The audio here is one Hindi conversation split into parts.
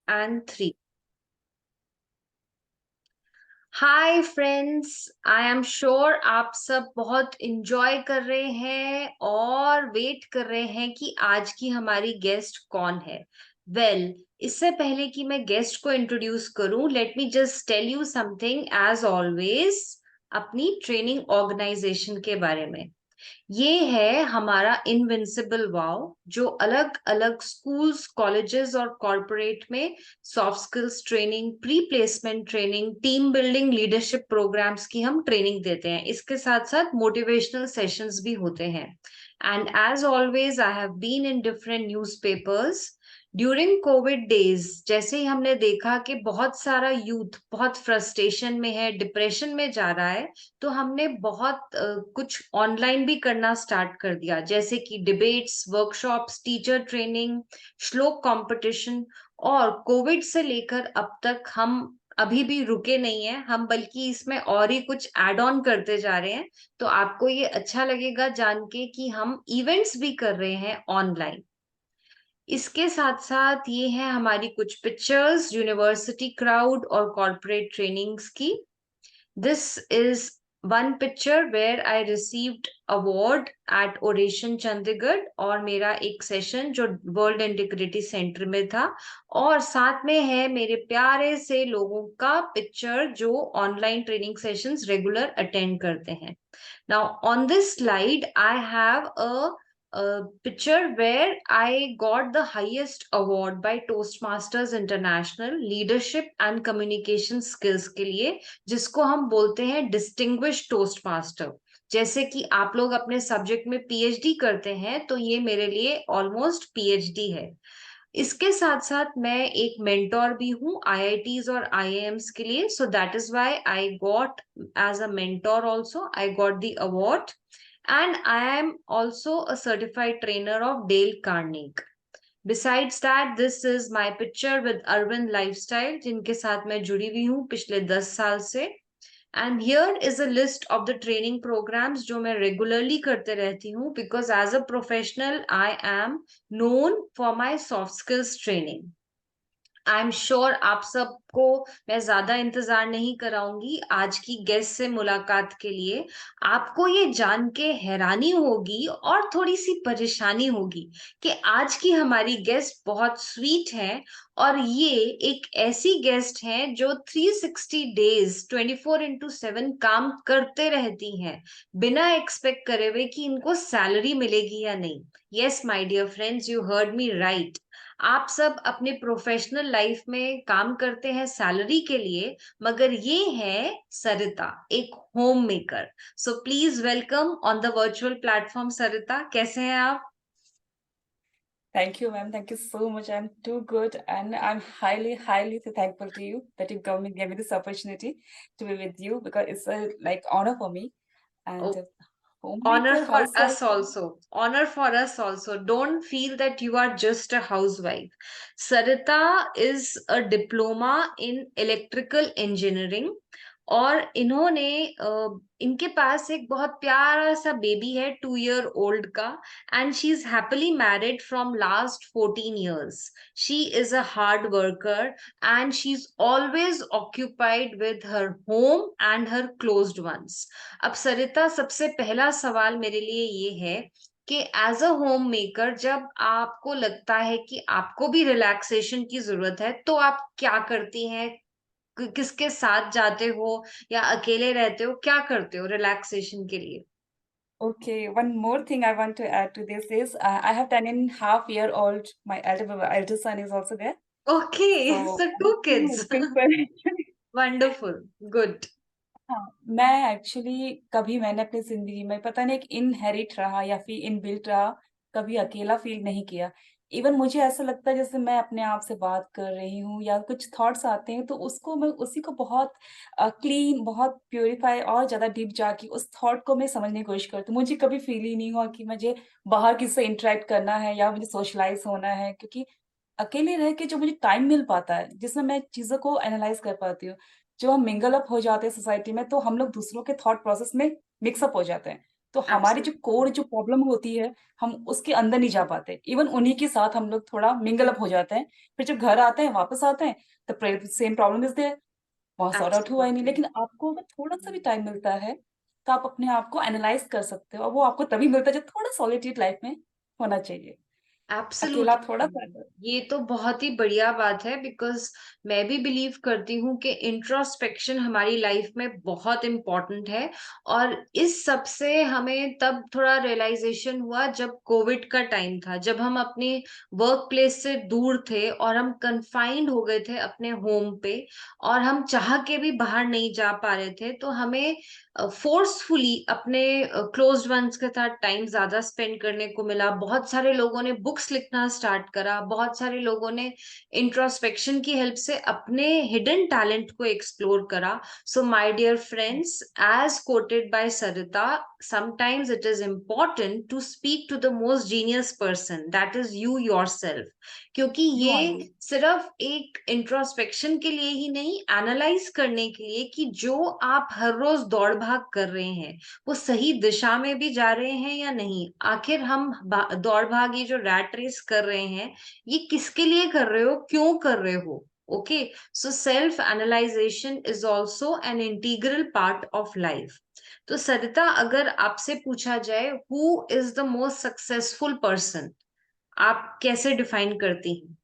and 3. Hi friends, I am sure आप सब बहुत इंजॉय कर रहे हैं और वेट कर रहे हैं कि आज की हमारी गेस्ट कौन है। इससे पहले कि मैं गेस्ट को इंट्रोड्यूस करूं, let me just tell you something as always अपनी ट्रेनिंग ऑर्गेनाइजेशन के बारे में। ये है हमारा इनविंसिबल वाव, जो अलग अलग स्कूल्स, कॉलेजेस और कॉरपोरेट में soft skills training, pre placement training, team building, leadership programmes की हम ट्रेनिंग देते हैं। इसके साथ साथ मोटिवेशनल सेशंस भी होते हैं। And as always I have been in different newspapers during Covid days. जैसे ही हमने देखा कि बहुत सारा यूथ बहुत फ्रस्ट्रेशन में है, डिप्रेशन में जा रहा है, तो हमने बहुत कुछ ऑनलाइन भी करना स्टार्ट कर दिया, जैसे कि डिबेट्स, वर्कशॉप्स, टीचर ट्रेनिंग, श्लोक कंपटीशन। और कोविड से लेकर अब तक हम अभी भी रुके नहीं हैं, हम बल्कि इसमें और ही कुछ ऐड ऑन करते जा रहे हैं। तो आपको ये अच्छा लगेगा जान के कि हम इवेंट्स भी कर रहे हैं ऑनलाइन। इसके साथ साथ ये है हमारी कुछ पिक्चर्स यूनिवर्सिटी क्राउड और कॉर्पोरेट ट्रेनिंग्स की। This is one picture where I received award at Oration Chandigarh और मेरा एक सेशन जो वर्ल्ड इंटीग्रिटी सेंटर में था, और साथ में है मेरे प्यारे से लोगों का पिक्चर जो online training sessions regular attend करते हैं। Now on this slide I have a picture where I got the highest award by Toastmasters International leadership and communication skills के लिए, जिसको हम बोलते हैं डिस्टिंग्विश टोस्ट मास्टर। जैसे कि आप लोग अपने सब्जेक्ट में पीएचडी करते हैं, तो ये मेरे लिए ऑलमोस्ट पीएचडी है। इसके साथ साथ मैं एक मेंटोर भी हूँ आईआईटीज और आईआईएम्स के लिए, so that is why I got as a mentor also I got the award. And I am also a certified trainer of Dale Carnegie. Besides that, this is my picture with Urban Lifestyle, जिनके साथ मैं जुड़ी हुई हूँ पिछले 10 साल से। And here is a list of the training programs जो मैं regularly करते रहती हूँ, because as a professional I am known for my soft skills training. I am sure आप सबको मैं ज्यादा इंतजार नहीं कराऊंगी आज की गेस्ट से मुलाकात के लिए। आपको ये जान के हैरानी होगी और थोड़ी सी परेशानी होगी कि आज की हमारी गेस्ट बहुत स्वीट है, और ये एक ऐसी गेस्ट है जो 360 डेज 24/7 काम करते रहती हैं, बिना एक्सपेक्ट करे हुए कि इनको सैलरी मिलेगी या नहीं। Yes my dear friends, you heard me right. आप सब अपने प्रोफेशनल लाइफ में काम करते हैं सैलरी के लिए, मगर ये है सरिता, एक homemaker. So please welcome on the virtual platform Sarita. कैसे हैं आप? Thank you, ma'am. Thank you so much. I'm too good, and I'm highly thankful to you that you gave me this opportunity to be with you because it's a like honor for me. And Honor homemaker, for housewife. us also. Honor for us also. Don't feel that you are just a housewife. Sarita is a diploma in electrical engineering, और इन्होंने इनके पास एक बहुत प्यारा सा बेबी है 2 year old का। And she is happily married from last 14 years। She is a hard worker and she's always occupied with her home and her closed ones। अब सरिता, सबसे पहला सवाल मेरे लिए ये है कि एज अ होम मेकर जब आपको लगता है कि आपको भी रिलैक्सेशन की जरूरत है, तो आप क्या करती हैं? किसके साथ जाते हो या अकेले रहते हो? क्या करते हो रिलैक्सेशन के लिए? Okay, one more thing I want to add to this is I have 10.5-year-old. My elder son is also there. Okay, So so two kids. looking for wonderful, good. हाँ, मैं एक्चुअली कभी मैंने अपनी ज़िंदगी में पता नहीं एक इनहेरिट रहा या फिर इनबिल्ट रहा, कभी अकेला फ़ील नहीं किया। इवन मुझे ऐसा लगता है जैसे मैं अपने आप से बात कर रही हूँ या कुछ थॉट्स आते हैं तो उसको मैं उसी को बहुत क्लीन, बहुत प्यूरिफाई और ज़्यादा डीप जाके उस थॉट को मैं समझने की कोशिश करती हूँ। मुझे कभी फ़ील ही नहीं हुआ कि मुझे बाहर किसी से इंटरैक्ट करना है या मुझे सोशलाइज़ होना है क्योंकि अकेले रह के जो मुझे टाइम मिल पाता है, जिसमें मैं चीज़ों को एनालाइज़ कर पाती हूँ। जो हम मिंगल अप हो जाते हैं सोसाइटी में, तो हम लोग दूसरों के थॉट प्रोसेस में मिक्स अप हो जाते हैं। तो हमारी जो एब्सोल्युटली। कोर जो प्रॉब्लम होती है, हम उसके अंदर नहीं जा पाते। इवन उन्हीं के साथ हम लोग थोड़ा मिंगल अप हो जाते हैं। फिर जब घर आते हैं, वापस आते हैं, the pray same problem is there, वहाँ सॉर्ट आउट हुआ ही नहीं। एब्सोल्युटली। लेकिन आपको अगर थोड़ा-सा भी टाइम मिलता है, तो आप अपने आप को एनालाइज़ कर सकते हो, और वो आपको तभी मिलता है जब थोड़ा सॉलिट्यूड लाइफ में होना चाहिए। अकेला थोड़ा-सा। एब्सोल्युटली, ये तो बहुत ही बढ़िया बात है, बिकॉज़ मैं भी बिलीव करती हूँ कि इंट्रोस्पेक्शन हमारी लाइफ में बहुत इम्पोर्टेंट है। और इस सब से हमें तब थोड़ा रियलाइज़ेशन हुआ जब कोविड का टाइम था, जब हम अपने वर्क प्लेस से दूर थे और हम कन्फाइंड हो गए थे अपने होम पे, और हम चाह के भी बाहर नहीं जा पा रहे थे। तो हमें फोर्सफुली अपने क्लोज्ड वंस के साथ टाइम ज़्यादा स्पेंड करने को मिला। बहुत सारे लोगों ने बुक्स लिखना स्टार्ट करा, बहुत सारे लोगों ने इंट्रोस्पेक्शन की हेल्प से अपने हिडन टैलेंट को एक्सप्लोर करा। So my dear friends, as quoted by Sarita, sometimes it is important to speak to the most genius person, that is you yourself. क्योंकि यू ये ओनली। सिर्फ एक इंट्रोस्पेक्शन के लिए ही नहीं, एनालाइज करने के लिए कि जो आप हर रोज दौड़ भाग कर रहे हैं वो सही दिशा में भी जा रहे हैं या नहीं। आखिर हम दौड़ भाग, ये जो रैट रेस कर रहे हैं, ये किसके लिए कर रहे हो, क्यों कर रहे हो? Okay, so self analysation is also an integral part of life. तो सरिता, अगर आपसे पूछा जाए who is the most successful person, आप कैसे डिफाइन करती हैं?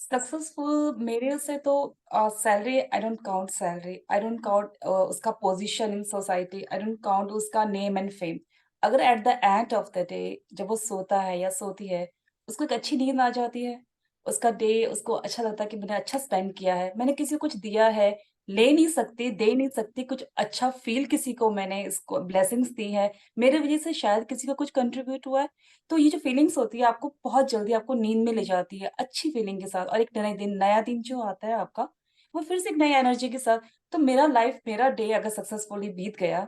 सक्सेसफुल मेरे से तो salary, I don't count salary, I don't count उसका position in society, I don't count उसका नेम एंड फेम। अगर at the end of the day जब वो सोता है या सोती है, उसको एक अच्छी नींद आ जाती है, उसका डे उसको अच्छा लगता है कि मैंने अच्छा स्पेंड किया है, मैंने किसी को कुछ दिया है, ले नहीं सकती, दे नहीं सकती, कुछ अच्छा फ़ील किसी को मैंने इसको ब्लेसिंग्स दी हैं, मेरे वज़ह से शायद किसी का कुछ कंट्रीब्यूट हुआ है। तो ये जो फीलिंग्स होती है, आपको बहुत जल्दी आपको नींद में ले जाती है, अच्छी फीलिंग के साथ, और एक नया दिन जो आता है आपका, वो फिर से एक नई एनर्जी के साथ। तो मेरा लाइफ, मेरा डे अगर सक्सेसफुली बीत गया,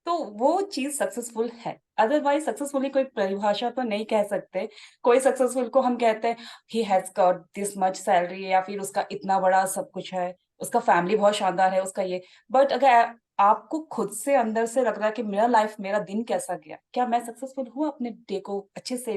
तो वो चीज़ सक्सेसफुल है। अदरवाइज़ सक्सेसफुली कोई परिभाषा तो नहीं कह सकते। कोई सक्सेसफुल को हम कहते हैं, he has got this much salary, या फिर उसका इतना बड़ा सब कुछ है, उसका फैमिली बहुत शानदार है, उसका ये। बट अगर आपको खुद से अंदर से लग रहा है कि मेरा लाइफ, मेरा दिन कैसा गया? क्या मैं सक्सेसफुल हूँ अपने डे को अच्छे से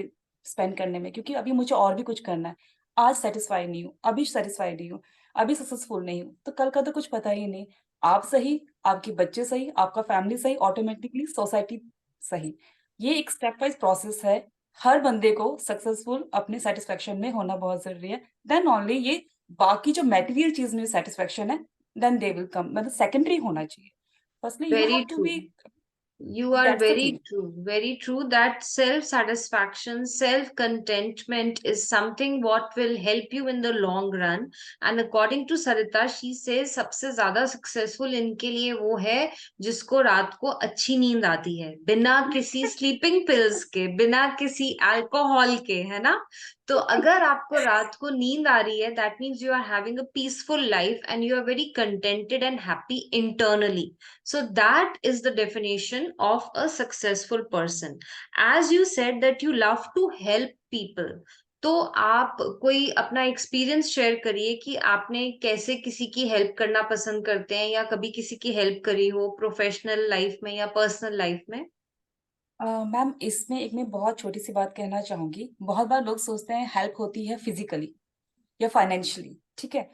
स्पेंड करने में? क्योंकि अभी मुझे और भी कुछ करना है। आज सैटिस्फाई नहीं हूँ, अभी सैटिस्फाइड नहीं हूँ, अभी सक्सेसफुल नहीं हूँ, तो कल का तो कुछ पता ही नहीं। आप सही, आपके बच्चे सही, आपका फैमिली सही, ऑटोमैटिकली सोसाइटी सही। ये एक स्टेप वाइज़ प्रोसेस है। हर बंदे को सक्सेसफुल अपने सैटिस्फैक्शन में होना बहुत ज़रूरी है। देन ओनली ये बाकी जो मटेरियल चीज़ में सैटिस्फैक्शन है, देन दे विल कम, मतलब सेकेंडरी होना चाहिए। Firstly you very have to true. Be, You are that's the thing. very true that self satisfaction, self contentment is something what will help you in the long run. And according to Sarita, she says सबसे ज्यादा successful इनके लिए वो है जिसको रात को अच्छी नींद आती है, बिना किसी स्लीपिंग पिल्स के, बिना किसी अल्कोहल के, है ना? तो अगर आपको रात को नींद आ रही है, that means you are having a peaceful life and you are very contented and happy internally. So that is the definition of a successful person. As you said that you love to help people, तो आप कोई अपना एक्सपीरियंस शेयर करिए कि आपने कैसे किसी की हेल्प करना पसंद करते हैं, या कभी किसी की हेल्प करी हो प्रोफेशनल लाइफ में या पर्सनल लाइफ में? मैम इसमें एक मैं बहुत छोटी-सी बात कहना चाहूँगी। बहुत बार लोग सोचते हैं हेल्प होती है फिज़िकली या फाइनेंशियली, ठीक है?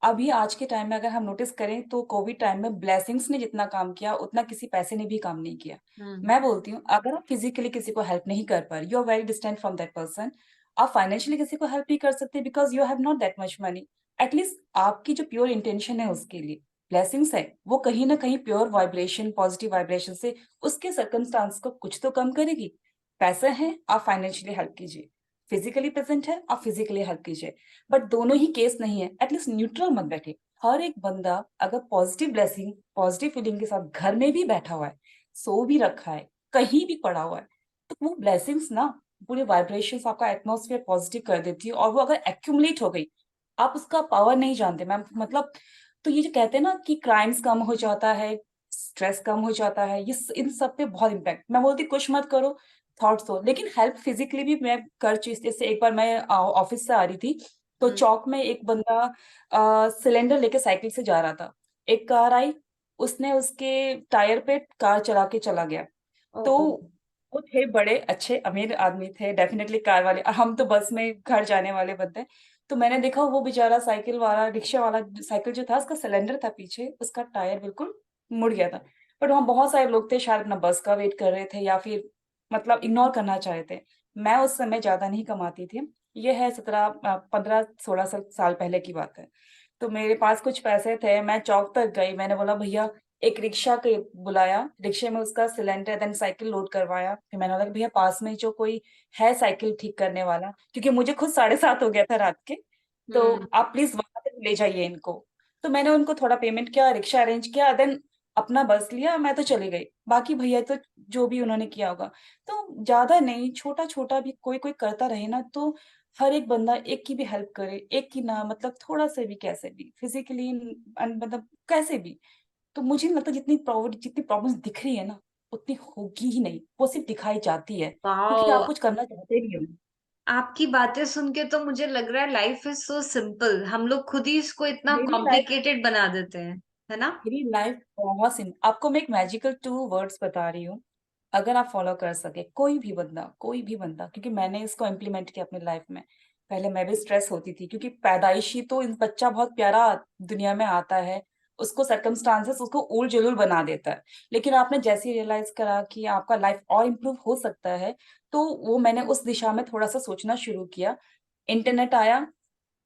अभी आज के टाइम में अगर हम नोटिस करें, तो कोविड टाइम में ब्लेसिंग्स ने जितना काम किया, उतना किसी पैसे ने भी काम नहीं किया। हम्म। मैं बोलती हूँ, अगर आप फिज़िकली किसी को हेल्प नहीं कर पा रहे, you are very distant from that person, आप फाइनेंशियली किसी को हेल्प नहीं कर सकते because you have not that much money. At least आपकी जो प्योर इंटेंशन है उसके लिए, ब्लेसिंग्स है, वो कहीं न कहीं प्योर वाइब्रेशन, पॉजिटिव वाइब्रेशन से उसके सर्कमस्टांस को कुछ तो कम करेगी। पैसे हैं, आप फाइनेंशियली हेल्प कीजिए। फिज़िकली प्रेज़ेंट है, आप फिज़िकली हेल्प कीजिए। बट दोनों ही केस नहीं है, एटलीस्ट न्यूट्रल मत बैठिए। हर एक बंदा अगर पॉजिटिव ब्लेसिंग, पॉजिटिव फीलिंग के साथ घर में भी बैठा हुआ है, सो भी रखा है, कहीं भी पड़ा हुआ है, तो वो ब्लेसिंग्स ना पूरे वाइब्रेशंस, आपका एटमॉस्फेयर पॉजिटिव कर देती है, और वो अगर एक्यूमुलेट हो गई, आप उसका पावर नहीं जानते मैम। मतलब, तो ये जो कहते हैं ना कि क्राइम्स कम हो जाता है, स्ट्रेस कम हो जाता है, ये इन सब पे बहुत इम्पैक्ट। मैं बोलती कुछ मत करो, थॉट्स दो, लेकिन हेल्प फिजिकली भी मैं कर चीज। जैसे एक बार मैं ऑफिस से आ रही थी, तो हम्म। चौक में एक बंदा सिलेंडर लेके साइकिल से जा रहा था। एक कार आई, उसने उसके टायर पे कार चला के चला गया। ओ तो ओ। वो थे बड़े अच्छे अमीर आदमी थे, डेफिनेटली कार वाले, और हम तो बस में घर जाने वाले बंदे। तो मैंने देखा वो बेचारा साइकिल वाला, रिक्शा वाला, साइकिल जो था उसका सिलेंडर था पीछे, उसका टायर बिल्कुल मुड़ गया था। बट वहाँ बहुत सारे लोग थे, शायद अपना बस का वेट कर रहे थे या फिर मतलब इग्नोर करना चाह रहे थे। मैं उस समय ज़्यादा नहीं कमाती थी। ये है 15-16 साल पहले की बात है। तो मेरे पास कुछ पैसे थे, मैं चौक तक गई, मैंने बोला भैया, एक रिक्शा के बुलाया, रिक्शे में उसका सिलेंडर देन साइकिल लोड करवाया। फिर मैंने बोला कि भैया पास में जो कोई है साइकिल ठीक करने वाला, क्योंकि मुझे खुद 7:30 हो गया था रात के, तो हम्म। आप प्लीज वहां तक ले जाइए इनको। तो मैंने उनको थोड़ा पेमेंट किया, रिक्शा अरेंज किया, देन अपना बस लिया, मैं तो चली गई। बाकी भैया तो जो भी उन्होंने किया होगा। तो ज्यादा नहीं, छोटा छोटा भी कोई कोई करता रहे ना, तो हर एक बंदा एक की भी हेल्प करे, एक की ना, मतलब थोड़ा से भी, कैसे भी फिजिकली, मतलब कैसे भी। तो मुझे नहीं लगता जितनी प्रॉब्लम्स दिख रही है ना, उतनी होगी ही नहीं, वो सिर्फ दिखाई जाती है क्योंकि वाओ। आप कुछ करना चाहते नहीं हो। आपकी बातें सुन के तो मुझे लग रहा है लाइफ इज सो सिंपल, हम लोग खुद ही इसको इतना मेरी लाइफ कॉम्प्लिकेटेड बना देते हैं, है ना? मेरी लाइफ बहुत सिंपल। आपको मैं एक मैजिकल 2 वर्ड्स बता रही हूँ, अगर आप फॉलो कर सके, कोई भी बंदा, क्योंकि मैंने इसको इम्प्लीमेंट किया अपनी लाइफ में। पहले मैं भी स्ट्रेस होती थी, क्योंकि पैदाइशी तो बच्चा बहुत प्यारा दुनिया में आता है, उसको सर्कमस्टांसेस उसको उल जलूल बना देता है। लेकिन आपने जैसे ही रियलाइज करा कि आपका लाइफ और इम्प्रूव हो सकता है, तो वो मैंने उस दिशा में थोड़ा सा सोचना शुरू किया। इंटरनेट आया,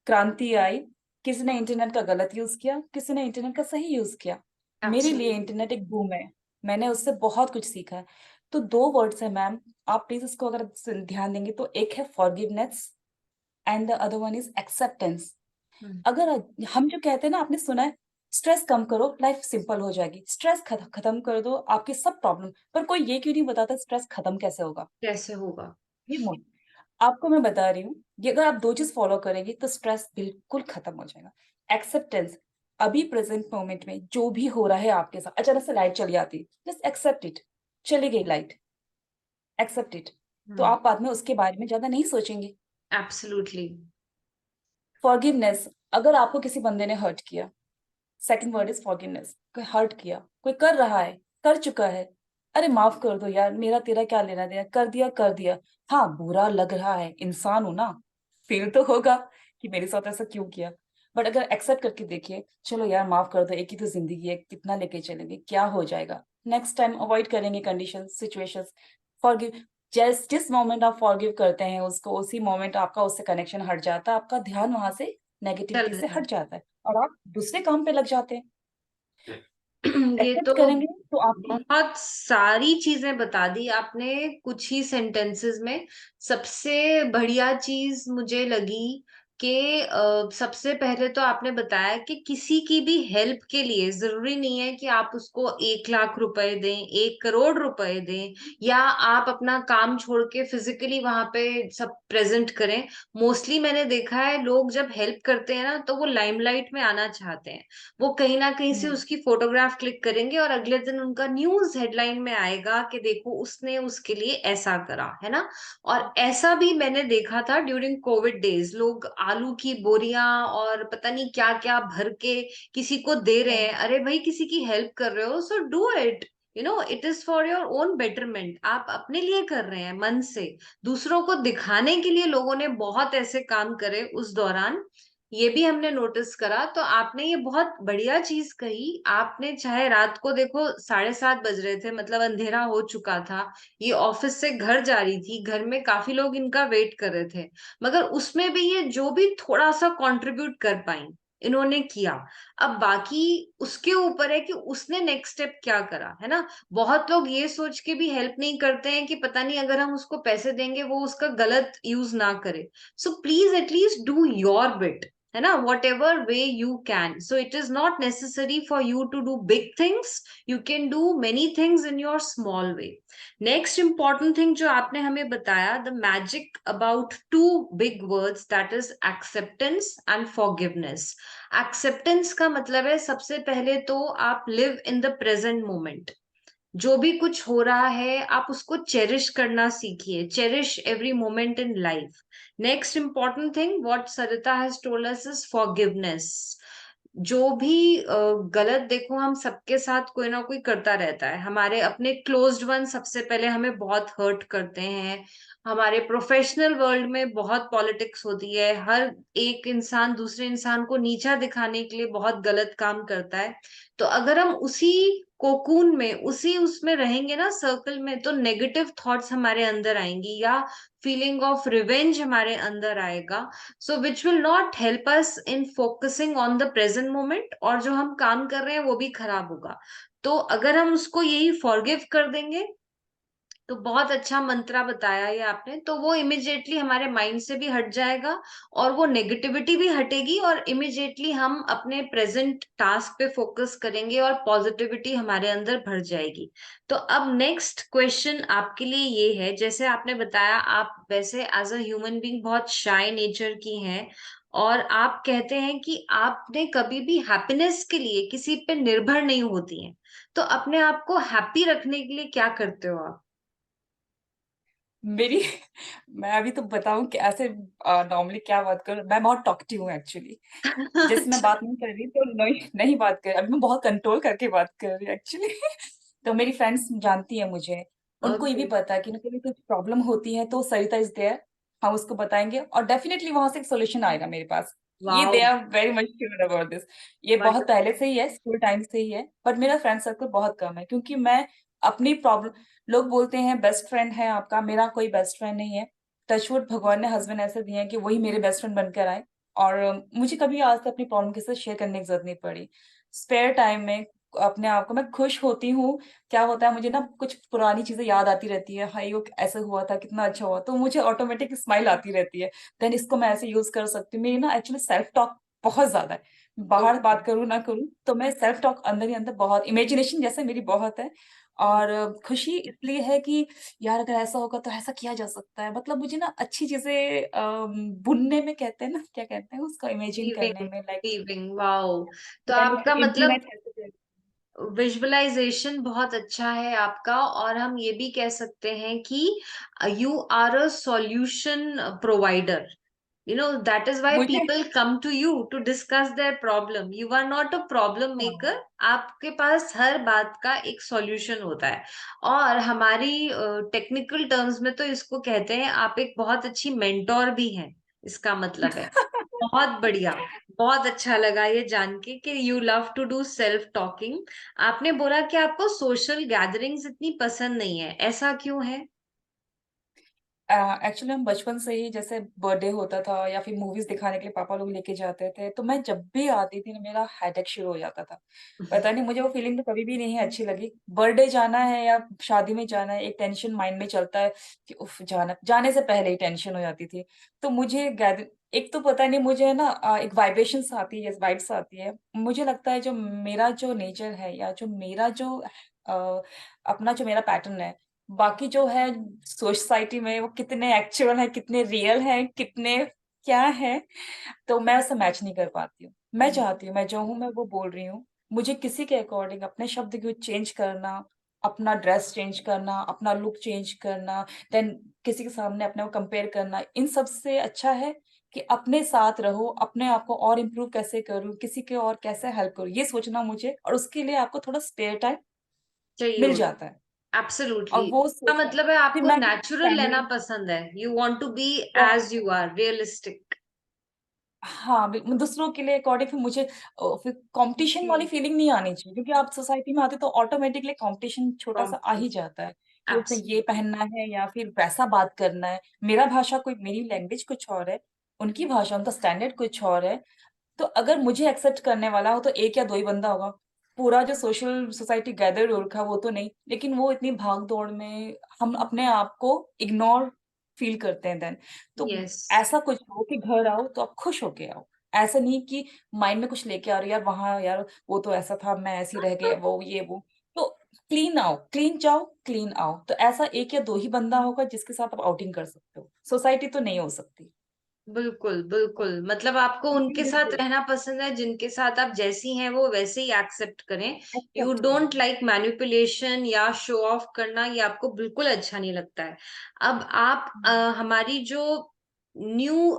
क्रांति आई। किसी ने इंटरनेट का गलत यूज किया, किसी ने इंटरनेट का सही यूज किया। मेरे लिए एब्सोल्युटली। इंटरनेट एक बूम है, मैंने उससे बहुत कुछ सीखा है। तो 2 वर्ड्स है मैम, आप प्लीज इसको अगर ध्यान देंगे तो, एक है forgiveness and the other one is acceptance. अगर हम जो कहते हैं ना, आपने सुना है, स्ट्रेस कम करो लाइफ सिंपल हो जाएगी, स्ट्रेस खत्म कर दो आपकी सब प्रॉब्लम, पर कोई ये क्यों नहीं बताता स्ट्रेस खत्म कैसे होगा। कैसे होगा? ये मोड आपको मैं बता रही हूँ, ये अगर आप 2 चीज फॉलो करेंगे तो स्ट्रेस बिल्कुल खत्म हो जाएगा। एक्सेप्टेंस, अभी प्रेजेंट मोमेंट में जो भी हो रहा है आपके साथ, अचानक से लाइट चली आती, जस्ट एक्सेप्ट इट। चली गई लाइट, एक्सेप्ट इट। तो हम्म। आप बाद में उसके बारे में ज्यादा नहीं सोचेंगे। एब्सोल्युटली। फॉरगिवनेस, अगर आपको किसी बंदे ने हर्ट किया, सेकंड वर्ड इज फॉरगिवनेस। कोई हर्ट किया, कोई कर रहा है, कर चुका है, अरे माफ कर दो यार, मेरा तेरा क्या लेना देना, कर दिया कर दिया। हाँ बुरा लग रहा है, इंसान हूं ना, फील तो होगा कि मेरे साथ ऐसा क्यों किया। बट अगर एक्सेप्ट करके देखिए, चलो यार माफ कर दो, एक ही तो जिंदगी है, कितना लेके चलेंगे, क्या हो जाएगा, नेक्स्ट टाइम अवॉइड करेंगे कंडीशन सिचुएशंस। फॉरगिव, जिस जिस मोमेंट आप फॉरगिव करते हैं उसको, उसी मोमेंट आपका उससे कनेक्शन हट जाता है, आपका ध्यान वहां से चल नेगेटिविटी से रहा हट जाता है, और आप दूसरे काम पे लग जाते हैं। है। ये एक्सेप्ट तो करेंगे तो आपकी। बहुत सारी चीजें बता दी आपने कुछ ही सेंटेंसेस में। सबसे बढ़िया चीज मुझे लगी कि सबसे पहले तो आपने बताया कि किसी की भी हेल्प के लिए जरूरी नहीं है कि आप उसको 1 लाख रुपए दें, 1 करोड़ रुपए दें, या आप अपना काम छोड़ के फिजिकली वहां पे सब प्रेजेंट करें। मोस्टली मैंने देखा है लोग जब हेल्प करते हैं ना तो वो लाइमलाइट में आना चाहते हैं। वो कहीं ना कहीं से हम्म, उसकी फोटोग्राफ क्लिक करेंगे और अगले दिन उनका न्यूज हेडलाइन में आएगा कि देखो उसने उसके लिए ऐसा करा, है ना? और ऐसा भी मैंने देखा था ड्यूरिंग कोविड डेज, लोग आलू की बोरियां और पता नहीं क्या क्या भर के किसी को दे रहे हैं। अरे भाई, किसी की हेल्प कर रहे हो so do it. It is for your own betterment, आप अपने लिए कर रहे हैं मन से। दूसरों को दिखाने के लिए लोगों ने बहुत ऐसे काम करे उस दौरान। ये भी हमने नोटिस करा। तो आपने ये बहुत बढ़िया चीज कही। आपने चाहे रात को देखो 7:30 बज रहे थे, मतलब अंधेरा हो चुका था, ये ऑफिस से घर जा रही थी, घर में काफी लोग इनका वेट कर रहे थे, मगर उसमें भी ये जो भी थोड़ा सा कंट्रीब्यूट कर पाई इन्होंने किया। अब बाकी उसके ऊपर है कि उसने नेक्स्ट स्टेप क्या करा, है ना? बहुत लोग ये सोच के भी हेल्प नहीं करते हैं कि पता नहीं अगर हम उसको पैसे देंगे वो उसका गलत यूज ना करे। So please at least do your bit, है ना? Whatever way you can. So it is not necessary for you to do big things, you can do many things in your small way. Next important thing जो आपने हमें बताया, the magic about two big words, that is acceptance and forgiveness. Acceptance का मतलब है सबसे पहले तो आप live in the present moment. जो भी कुछ हो रहा है आप उसको चेरिश करना सीखिए, cherish every moment in life. Next important thing what Sarita has told us is forgiveness. जो भी गलत देखो, हम सबके साथ कोई ना कोई करता रहता है। हमारे अपने क्लोज्ड वन सबसे पहले हमें बहुत हर्ट करते हैं। हमारे प्रोफेशनल वर्ल्ड में बहुत पॉलिटिक्स होती है, हर एक इंसान दूसरे इंसान को नीचा दिखाने के लिए बहुत गलत काम करता है। तो अगर हम उसी कोकून में, उसी उसमें रहेंगे ना, सर्कल में, तो नेगेटिव थॉट्स हमारे अंदर आएंगी, या फीलिंग ऑफ रिवेंज हमारे अंदर आएगा। So which will not help us in focusing on the present moment, और जो हम काम कर रहे हैं वो भी खराब होगा। तो अगर हम उसको यही फॉरगिव कर देंगे, तो बहुत अच्छा मंत्रा बताया ये आपने, तो वो इमिजिएटली हमारे माइंड से भी हट जाएगा, और वो नेगेटिविटी भी हटेगी, और इमिजिएटली हम अपने प्रेजेंट टास्क पे फोकस करेंगे, और पॉजिटिविटी हमारे अंदर भर जाएगी। तो अब नेक्स्ट क्वेश्चन आपके लिए ये है, जैसे आपने बताया आप वैसे एज अ ह्यूमन बीइंग बहुत शाय नेचर की हैं, और आप कहते हैं कि आपने कभी भी हैप्पीनेस के लिए किसी पे निर्भर नहीं होती हैं। तो अपने आप को हैप्पी रखने के लिए क्या करते हो आप? मेरी मैं अभी तो बताऊँ कि ऐसे नॉर्मली क्या बात करूँ, मैं बहुत टॉकटिव हूँ एक्चुअली। जैसे मैं अच्छा। बात नहीं कर रही तो नहीं नहीं बात कर, अभी मैं बहुत कंट्रोल करके बात कर रही हूँ एक्चुअली। तो मेरी फ्रेंड्स जानती है मुझे, उनको ये भी ओके। पता है कि ना कभी कुछ प्रॉब्लम होती है तो सरिता इज़ देयर, हम उसको बताएँगे और डेफिनिटली वहाँ से एक सॉल्यूशन आएगा मेरे पास। ये they wow. Are very much sure about this. ये बहुत पहले से ही है, स्कूल टाइम से ही है, बट मेरा फ्रेंड सर्कल बहुत कम है क्योंकि मैं अपनी प्रॉब्लम, लोग बोलते हैं बेस्ट फ्रेंड है आपका, मेरा कोई बेस्ट फ्रेंड नहीं है। टचवुड भगवान ने हस्बैंड ऐसे दिए हैं कि वही मेरे बेस्ट फ्रेंड बनकर आए। और मुझे कभी आज तक अपनी प्रॉब्लम किसी से शेयर करने की ज़रूरत नहीं पड़ी। स्पेयर टाइम में अपने आप को मैं खुश होती हूँ, क्या होता है मुझे ना कुछ पुरानी चीज़ें याद आती रहती है, हाय वो ऐसे हुआ था, कितना अच्छा हुआ, तो मुझे ऑटोमेटिक स्माइल आती रहती है। देन इसको मैं ऐसे यूज़ कर सकती हूँ। मेरी ना एक्चुअली सेल्फ टॉक बहुत ज़्यादा है। बाहर ओके। बात करूँ ना करूँ, तो मैं सेल्फ टॉक अंदर ही अंदर बहुत इमेजिनेशन जैसे मेरी बहुत है। और खुशी इसलिए है कि यार अगर ऐसा होगा तो ऐसा किया जा सकता है। मतलब मुझे ना अच्छी चीज़ें बुनने में कहते हैं ना, क्या कहते हैं उसको इमेजिन करने वीविंग। में लाइक वीविंग, वाओ। तो देन आपका उसको मतलब इम्प्लीमेंट कैसे करें? विजुअलाइजेशन बहुत अच्छा है आपका, और हम ये भी कह सकते हैं कि you are a solution provider. that is why मुझे people come to you to discuss their problem. You are not a problem हाँ, maker. आपके पास हर बात का एक सॉल्यूशन होता है। और हमारी टेक्निकल टर्म्स में तो इसको कहते हैं, आप एक बहुत अच्छी मेंटोर भी हैं, इसका मतलब है। बहुत बढ़िया। बहुत अच्छा लगा ये जान के कि you love to do self talking. आपने बोला कि आपको सोशल गैदरिंग्स इतनी पसंद नहीं है, ऐसा क्यों है? एक्चुअली हम बचपन से ही जैसे बर्थडे होता था या फिर मूवीज़ दिखाने के लिए पापा लोग लेके जाते थे, तो मैं जब भी आती थी ना मेरा हेडेक शुरू हो जाता था। पता नहीं मुझे वो फीलिंग तो कभी भी नहीं अच्छी लगी। बर्थडे जाना है या शादी में जाना है, एक टेंशन माइंड में चलता है कि उफ़! जाना जाने से पहले ही टेंशन हो जाती थी। तो मुझे एक तो पता नहीं मुझे ना एक वाइब्रेशंस आती है, वाइब्स आती है। मुझे लगता है जो मेरा जो नेचर है या जो मेरा जो अपना जो मेरा पैटर्न है, बाकी जो है सोसाइटी में वो कितने एक्चुअल हैं, कितने रियल हैं, कितने क्या हैं, तो मैं उससे मैच नहीं कर पाती हूँ। मैं चाहती हूँ, मैं जो हूँ मैं वो बोल रही हूँ। मुझे किसी के अकॉर्डिंग अपने शब्द को चेंज करना, अपना ड्रेस चेंज करना, अपना लुक चेंज करना, देन किसी के सामने अपने को कंपेयर करना, इन सब से अच्छा है कि अपने साथ रहो, अपने आप को और इम्प्रूव कैसे करूँ, किसी के और कैसे हेल्प करूँ, ये सोचना मुझे और उसके लिए आपको थोड़ा स्पेयर टाइम चाहिए मिल होता जाता है है। एब्सोल्युटली। और वो का सोचना। मतलब है फिर आपको मैं किसी नेचुरल लेना फैमिली पसंद है, you want to be as बहुत यू आर, रियलिस्टिक। हाँ, दूसरों के लिए अकॉर्डिंग फिर मुझे फिर कॉम्पिटिशन वाली जी। फीलिंग नहीं आनी चाहिए क्योंकि आप सोसाइटी में आते हो तो ऑटोमैटिकली कॉम्पिटिशन छोटा-सा आ ही कॉम्पिटिशन। जाता है, कि उसने ये एब्सोल्युटली। पहनना है या फिर वैसा बात करना है। मेरा भाषा कोई मेरी लैंग्वेज कुछ और है, उनकी भाषा, उनका स्टैंडर्ड कुछ और है। तो अगर मुझे एक्सेप्ट करने वाला हो तो 1 या 2 ही बंदा होगा। पूरा जो सोशल सोसाइटी गैदर्ड हो रखा है वो तो नहीं, लेकिन वो इतनी भाग-दौड़ में हम अपने आप को इग्नोर फ़ील करते हैं देन। तो यस। ऐसा कुछ हो कि घर आओ तो आप खुश होके आओ। ऐसा नहीं कि माइंड में कुछ लेके आ रहे हो यार वहाँ यार वो तो ऐसा था, मैं ऐसी रह गई, वो ये वो। तो क्लीन आओ, क्लीन जाओ, क्लीन आओ। तो ऐसा 1 या 2 ही बंदा होगा जिसके साथ आप आउटिंग कर सकते हो। सोसाइटी तो नहीं हो सकती। बिल्कुल, बिल्कुल। मतलब आपको उनके साथ बिल्कुल, रहना पसंद है जिनके साथ आप जैसी हैं वो वैसे ही एक्सेप्ट करें। यू एक्सेप्ट डोंट करो। लाइक मैनिपुलेशन या शो ऑफ करना, ये आपको बिल्कुल अच्छा नहीं लगता है। अब आप हमारी जो न्यू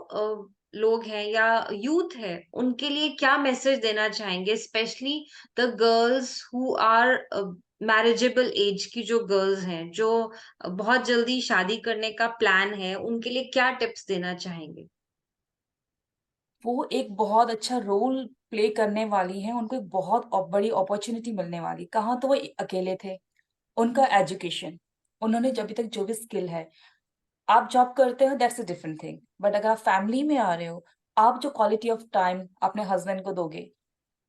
लोग हैं या यूथ है, उनके लिए क्या मैसेज देना चाहेंगे? Specially the girls who are marriageable age की जो गर्ल्स हैं, जो बहुत जल्दी शादी करने का प्लान है, उनके लिए क्या टिप्स देना चाहेंगे? वो एक बहुत अच्छा रोल प्ले करने वाली हैं, उनको एक बहुत बड़ी अपॉर्च्युनिटी मिलने वाली। कहाँ तो वो अकेले थे, उनका एजुकेशन, उन्होंने जब अभी तक जो भी स्किल है, आप जॉब करते हो that's a different thing, but अगर आप फैमिली में आ रहे हो, आप जो क्वालिटी ऑफ टाइम अपने हस्बैंड को दोगे,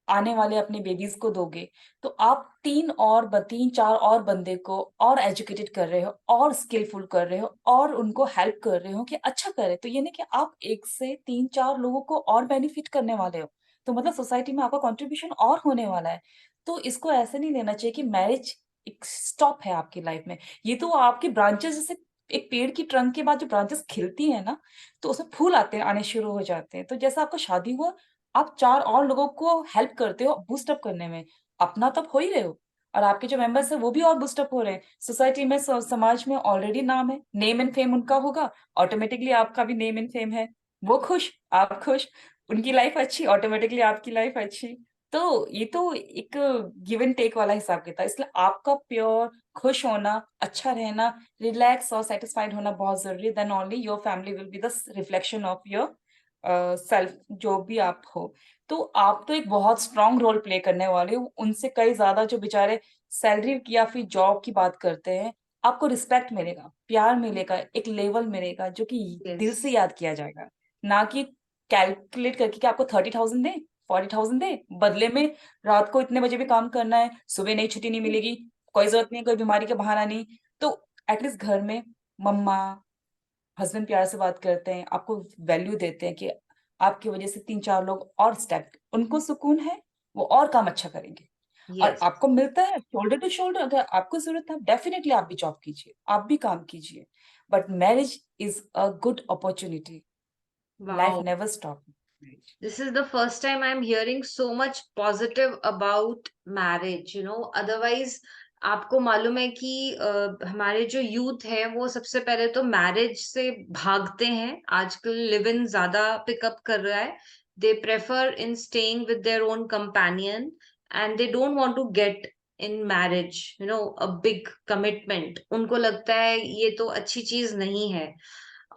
आने वाले अपने बेबीज़ को दोगे, तो आप 3-4 और बंदे को और एजुकेटेड कर रहे हो और स्किलफुल कर रहे हो और उनको हेल्प कर रहे हो कि अच्छा करें। तो ये नहीं कि आप 1 से 3-4 लोगों को और बेनिफिट करने वाले हो। तो मतलब सोसाइटी में आपका कंट्रीब्यूशन और होने वाला है। तो इसको ऐसे नहीं लेना चाहिए कि मैरिज एक स्टॉप है आपकी लाइफ में। ये तो आपकी ब्रांचेज़ जैसे एक पेड़ की ट्रंक के बाद जो ब्रांचेज़ खिलती हैं ना, तो उसमें फूल आते हैं, आने शुरू हो जाते हैं। तो जैसा आपका शादी हुआ, आप 4 और लोगों को हेल्प करते हो बूस्ट अप करने में। अपना तो आप हो ही रहे हो और आपके जो मेंबर्स हैं वो भी और बूस्ट अप हो रहे हैं। सोसाइटी में समाज में ऑलरेडी नाम है, नेम एंड फेम उनका होगा, ऑटोमैटिकली आपका भी नेम एंड फेम है। वो खुश, आप खुश, उनकी लाइफ अच्छी, ऑटोमैटिकली आपकी लाइफ अच्छी। तो ये तो एक गिव एंड टेक वाला हिसाब-किताब है। इसलिए आपका प्योर खुश होना, अच्छा रहना, रिलैक्स और सैटिस्फाइड होना बहुत ज़रूरी है। Then only your family will be the reflection of your self जो भी आप हो। तो आप तो एक बहुत स्ट्रॉन्ग रोल प्ले करने वाले हो, उनसे कई ज़्यादा जो बेचारे सैलरी की या फिर जॉब की बात करते हैं, आपको रिस्पेक्ट मिलेगा, प्यार मिलेगा, एक लेवल मिलेगा जो कि दिल यस, से याद किया जाएगा। ना कि कैलकुलेट करके कि आपको 30,000 दें, 40,000 दें, बदले में रात को इतने बजे भी काम करना है, सुबह नहीं छुट्टी नहीं मिलेगी, कोई ज़रूरत नहीं है, कोई बीमारी का बहाना नहीं। तो एटलीस्ट घर में मम्मा हस्बैंड प्यार से बात करते हैं, आपको वैल्यू देते हैं कि आपकी वज़ह से 3-4 लोग और स्टेप उनको सुकून है, वो और काम अच्छा करेंगे। और यस। आपको मिलता है शोल्डर टू शोल्डर अगर आपको ज़रूरत है, डेफिनिटली आप भी जॉब कीजिए, आप भी काम कीजिए। But marriage is a good opportunity, life wow! Never stop marriage. This is the first time I'm hearing so much positive about marriage, you know. Otherwise, आपको मालूम है कि हमारे जो यूथ है वो सबसे पहले तो मैरिज से भागते हैं। आजकल लिव इन ज़्यादा पिकअप कर रहा है। They prefer in staying with their own companion and they don't want to get in marriage, you know, a big commitment. उनको लगता है ये तो अच्छी चीज़ नहीं है।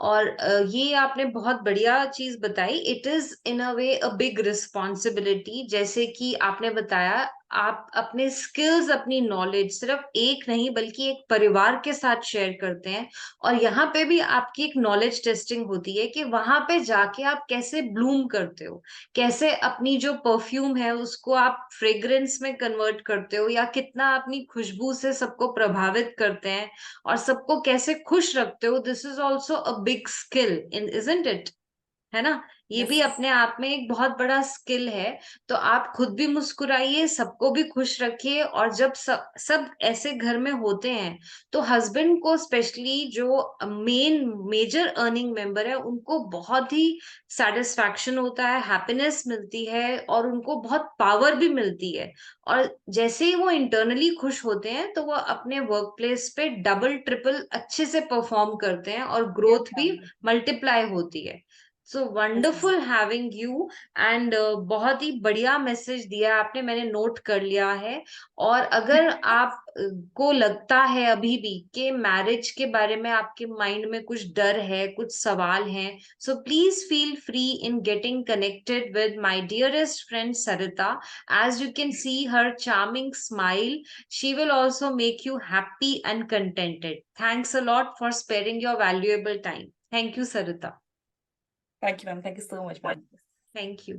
और ये आपने बहुत बढ़िया चीज़ बताई। It is in a way a big responsibility. जैसे कि आपने बताया, आप अपने स्किल्स, अपनी नॉलेज सिर्फ एक नहीं बल्कि एक परिवार के साथ शेयर करते हैं। और यहाँ पे भी आपकी एक नॉलेज टेस्टिंग होती है कि वहाँ पे जाके आप कैसे ब्लूम करते हो, कैसे अपनी जो परफ्यूम है उसको आप फ्रेग्रेंस में कन्वर्ट करते हो, या कितना अपनी खुशबू से सबको प्रभावित करते हैं और सबको कैसे खुश रखते हो। This is also a big skill in, isn't it? है ना? ये भी यस, अपने आप में एक बहुत बड़ा स्किल है। तो आप खुद भी मुस्कुराइए, सबको भी खुश रखिए। और जब सब सब ऐसे घर में होते हैं, तो हस्बैंड को स्पेशली जो मेजर अर्निंग मेंबर है, उनको बहुत ही सैटिस्फैक्शन होता है, हैप्पीनेस मिलती है और उनको बहुत पावर भी मिलती है। और जैसे ही वो इंटरनली खुश होते हैं, तो वो अपने वर्क प्लेस पे डबल ट्रिपल अच्छे से परफॉर्म करते हैं और यस ग्रोथ भी मैम, मल्टीप्लाई होती है। So yes ma'am. Wonderful having you. And बहुत ही बढ़िया मैसेज दिया आपने, मैंने नोट कर लिया है। और अगर आप को लगता है अभी भी कि मैरिज के बारे में आपके माइंड में कुछ डर है, कुछ सवाल हैं, so please feel free in getting connected with my dearest friend Sarita. As you can see her charming smile, she will also make you happy and contented. Thanks a lot for sparing your valuable time. Thank you, Sarita. Thank you ma'am, thank you so much ma'am. Thank you.